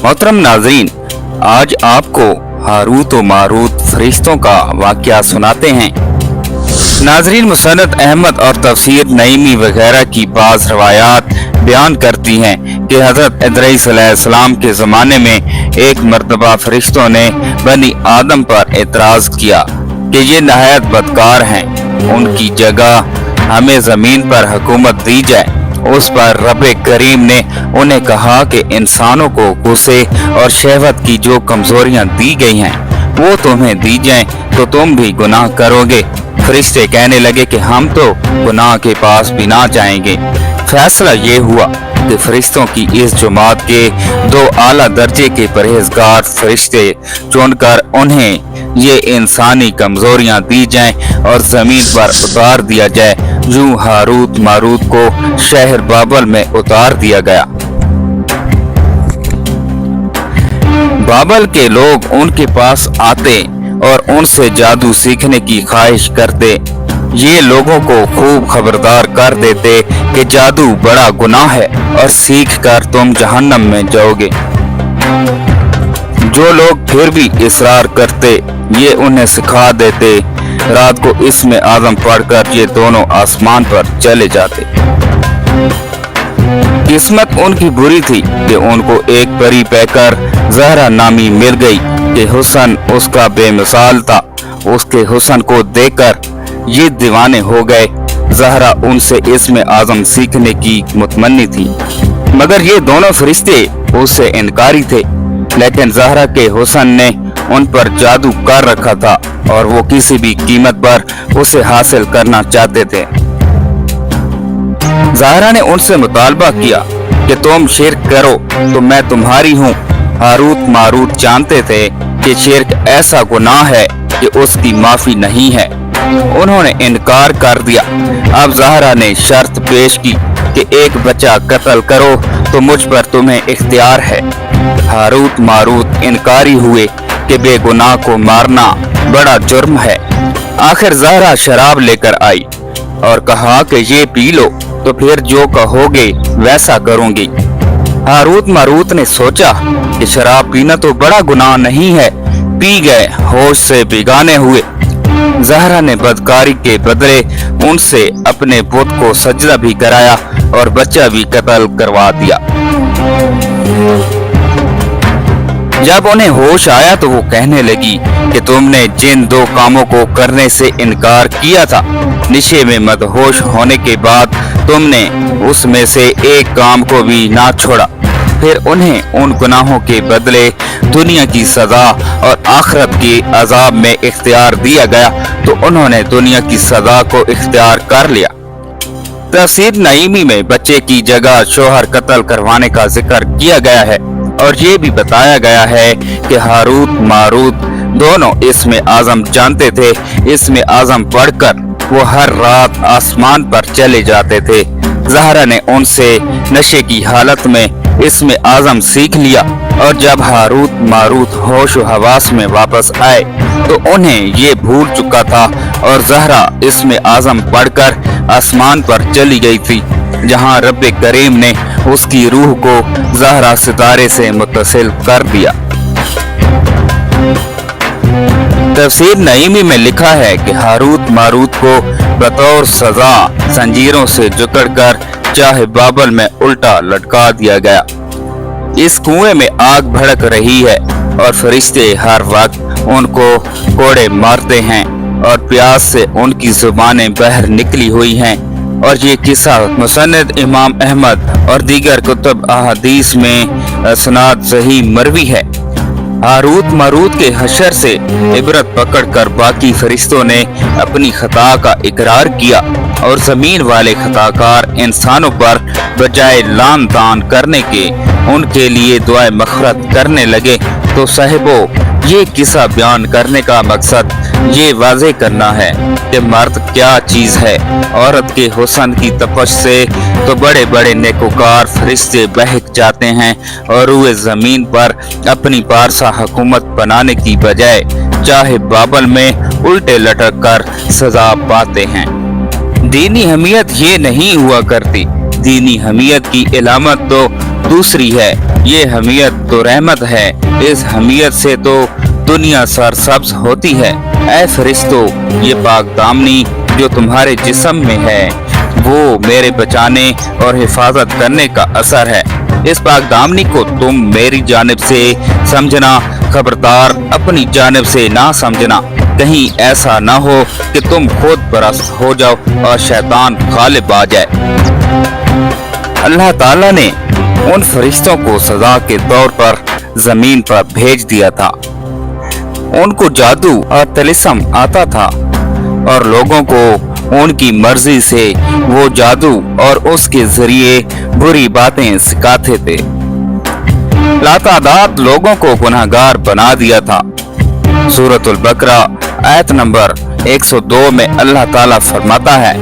मोहतरम नाजरीन, आज आपको हारूत व मारूत फरिश्तों का वाक़या सुनाते हैं। नाजरीन, मुसन्नद अहमद और तफसीर नईमी वगैरह की बाज़ रवायात बयान करती हैं कि हज़रत इदरीस अलैहिस्सलाम के ज़माने में एक मरतबा फरिश्तों ने बनी आदम पर एतराज़ किया कि ये नहायत बदकार हैं, उनकी जगह हमें ज़मीन पर हुकूमत दी जाए। उस पर रब करीम ने उन्हें कहा कि इंसानों को गुस्से और शहवत की जो कमजोरियां दी गई हैं वो तुम्हें दी जाएं तो तुम भी गुनाह करोगे। फरिश्ते कहने लगे कि हम तो गुनाह के पास भी ना जाएंगे। फैसला ये हुआ कि फरिश्तों की इस जमात के दो आला दर्जे के परहेजगार फरिश्ते चुनकर उन्हें ये इंसानी कमजोरियां दी जाएं और जमीन पर उतार दिया जाए। यूं हारूत मारूत को शहर बाबल में उतार दिया गया। बाबल के लोग उनके पास आते और उनसे जादू सीखने की ख्वाहिश करते। ये लोगों को खूब खबरदार कर देते कि जादू बड़ा गुनाह है और सीख कर तुम जहन्नम में जाओगे। जो लोग फिर भी इसरार करते ये उन्हें सिखा देते। रात को इसमें आज़म पढ़कर ये दोनों आसमान पर चले जाते। किस्मत उनकी बुरी थी कि उनको एक परी पैकर ज़हरा नामी मिल गई कि हुस्न उसका बेमिसाल था। उसके हुस्न को देखकर ये दीवाने हो गए। ज़हरा उनसे इसमें आज़म सीखने की मुतमन्नी थी, मगर ये दोनों फरिश्ते उससे इनकारी थे। लेकिन ज़हरा के हुस्न ने उन पर जादू कर रखा था और वो किसी भी कीमत पर उसे हासिल करना चाहते थे। ज़हरा ने उनसे मुतालबा किया कि तुम शिर्क करो तो मैं तुम्हारी हूँ। हारूत मारूत जानते थे कि शिर्क ऐसा गुनाह है कि उसकी माफी नहीं है। उन्होंने इनकार कर दिया। अब ज़हरा ने शर्त पेश की कि एक बच्चा कत्ल करो तो मुझ पर तुम्हें इख्तियार है। हारूत मारूत इनकारी हुए कि बेगुनाह को मारना बड़ा जुर्म है। आखिर ज़हरा शराब लेकर आई और कहा कि ये पी लो तो फिर जो कहोगे वैसा करूंगी। हारूत मारूत ने सोचा कि शराब पीना तो बड़ा गुनाह नहीं है। पी गए, होश से बेगाने हुए। ज़हरा ने बदकारी के बदले उनसे अपने बुत को सजदा भी कराया और बच्चा भी कत्ल करवा दिया। जब उन्हें होश आया तो वो कहने लगी कि तुमने जिन दो कामों को करने से इनकार किया था, नशे में मदहोश होने के बाद तुमने उसमें से एक काम को भी ना छोड़ा। फिर उन्हें उन गुनाहों के बदले दुनिया की सजा और आखिरत के अजाब में इख्तियार दिया गया तो उन्होंने दुनिया की सजा को इख्तियार कर लिया। तफसीर नईमी में बच्चे की जगह शोहर कत्ल करवाने का जिक्र किया गया है और ये भी बताया गया है कि हारूत मारूत दोनों इसमें आज़म जानते थे। इसमें आज़म पढ़कर वो हर रात आसमान पर चले जाते थे। ज़हरा ने उनसे नशे की हालत में इसमें आज़म सीख लिया और जब हारूत मारूत होश व हवास में वापस आए तो उन्हें ये भूल चुका था और ज़हरा इसमें आज़म पढ़कर आसमान पर चली गई थी, जहां रब करीम ने उसकी रूह को ज़हरा सितारे से मुत्तसिल कर दिया। तफसीर नईमी में लिखा है कि हारूत मारूत को बतौर सजा जंजीरों से जकड़कर चाहे बाबल में उल्टा लटका दिया गया। इस कुएं में आग भड़क रही है और फरिश्ते हर वक्त उनको कोड़े मारते हैं और प्यास से उनकी जुबानें बाहर निकली हुई हैं। और ये किस्सा मुसन्नद इमाम अहमद और दीगर कुतुब अहादीस में सनाद सही मरवी है। हारूत मारूत के हशर से इबरत पकड़कर बाकी फरिश्तों ने अपनी खता का इकरार किया और जमीन वाले खताकार इंसानों पर बजाय लान तान करने के उनके लिए दुआ मग़फ़िरत करने लगे। तो साहिबो, ये किस्सा बयान करने का मकसद ये वाज़े करना है कि मर्द क्या चीज़ है। औरत के हुस्न की तपश से तो बड़े बड़े नेकोकार फरिश्ते बहक जाते हैं और रूए ज़मीन पर अपनी पारसा हुकूमत बनाने की बजाय चाहे बाबल में उल्टे लटक कर सजा पाते हैं। दीनी हमीयत ये नहीं हुआ करती। दीनी हमीयत की इलामत तो दूसरी है ये हमीयत तो रहमत है, इस हमीयत से तो दुनिया सरसब्ज होती है। ऐ फरिश्तों, ये पाक दामनी जो तुम्हारे जिस्म में है वो मेरे बचाने और हिफाजत करने का असर है। इस पाक दामनी को तुम मेरी जानिब से समझना, खबरदार अपनी जानिब से ना समझना। कहीं ऐसा ना हो कि तुम खुद परस्त हो जाओ और शैतान गालिब आ जाए। अल्लाह ताला ने उन फरिश्तों को सजा के तौर पर जमीन पर भेज दिया था। उनको जादू और तिलिस्म आता था और लोगों को उनकी मर्जी से वो जादू और उसके जरिए बुरी बातें सिखाते थे। लातादाद लोगों को गुनहगार बना दिया था। सूरतुल बकरा आयत नंबर 102 में अल्लाह ताला फरमाता है,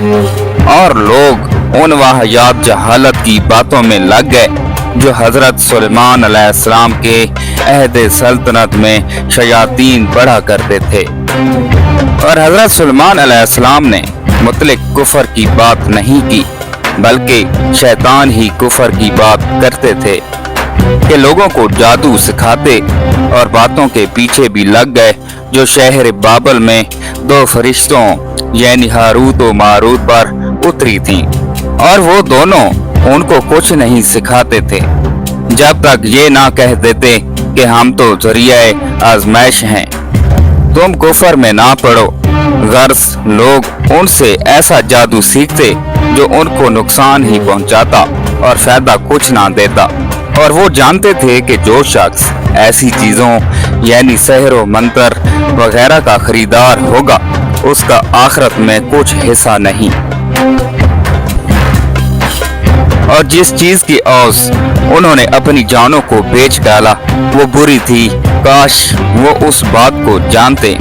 और लोग उन वाहियात जहालत की बातों में लग गए जो हजरत सुलेमान अलैहिस्सलाम के अहद सल्तनत में शयातीन बढ़ा करते थे। और हजरत सुलेमान अलैहिस्सलाम ने मुतलक कुफर की बात नहीं की, बल्कि शैतान ही कुफर की बात करते थे कि लोगों को जादू सिखाते और बातों के पीछे भी लग गए जो शहर बाबल में दो फरिश्तों यानी हारूत और मारूत पर उतरी थी। और वो दोनों उनको कुछ नहीं सिखाते थे जब तक ये ना कह देते कि हम तो जरिए आजमाइश हैं, तुम कुफर में ना पड़ो। गर्ज लोग उनसे ऐसा जादू सीखते जो उनको नुकसान ही पहुंचाता और फायदा कुछ ना देता। और वो जानते थे कि जो शख्स ऐसी चीजों यानी सहर व मंतर वगैरह का खरीदार होगा उसका आखिरत में कुछ हिस्सा नहीं। और जिस चीज की औस उन्होंने अपनी जानों को बेच डाला वो बुरी थी, काश वो उस बात को जानते।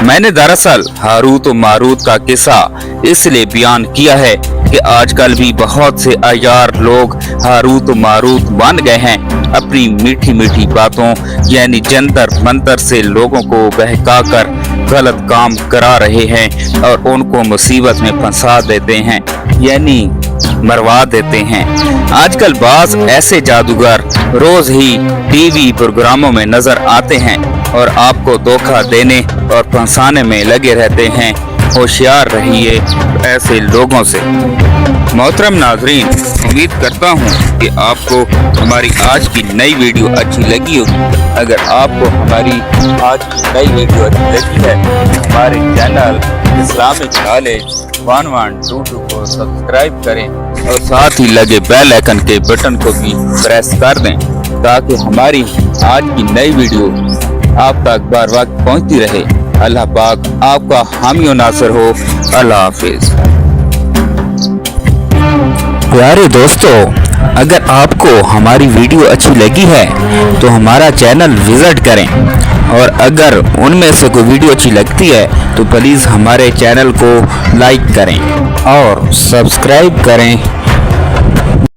मैंने दरअसल हारूत और मारूत का किस्सा इसलिए बयान किया है कि आजकल भी बहुत से अयार लोग हारूत और मारूत बन गए हैं। अपनी मीठी मीठी बातों यानी जंतर मंतर से लोगों को बहका कर गलत काम करा रहे हैं और उनको मुसीबत में फंसा देते हैं यानी मरवा देते हैं। आजकल बाज ऐसे जादूगर रोज ही टीवी प्रोग्रामों में नजर आते हैं और आपको धोखा देने और फंसाने में लगे रहते हैं। होशियार रहिए ऐसे लोगों से। मोहतरम नाजरीन, उम्मीद करता हूँ कि आपको हमारी आज की नई वीडियो अच्छी लगी होगी। अगर आपको हमारी आज की नई वीडियो अच्छी लगी है तो हमारे चैनल इस्लामिक नॉलेज 1122 को सब्सक्राइब करें और साथ ही लगे बेल आइकन के बटन को भी प्रेस कर दें ताकि हमारी आज की नई वीडियो आप तक बार वक्त पहुंचती रहे। अल्लाह पाक आपका हामी और नासर हो। अल्लाह हाफिज। प्यारे दोस्तों, अगर आपको हमारी वीडियो अच्छी लगी है तो हमारा चैनल विजिट करें और अगर उनमें से कोई वीडियो अच्छी लगती है तो प्लीज़ हमारे चैनल को लाइक करें और सब्सक्राइब करें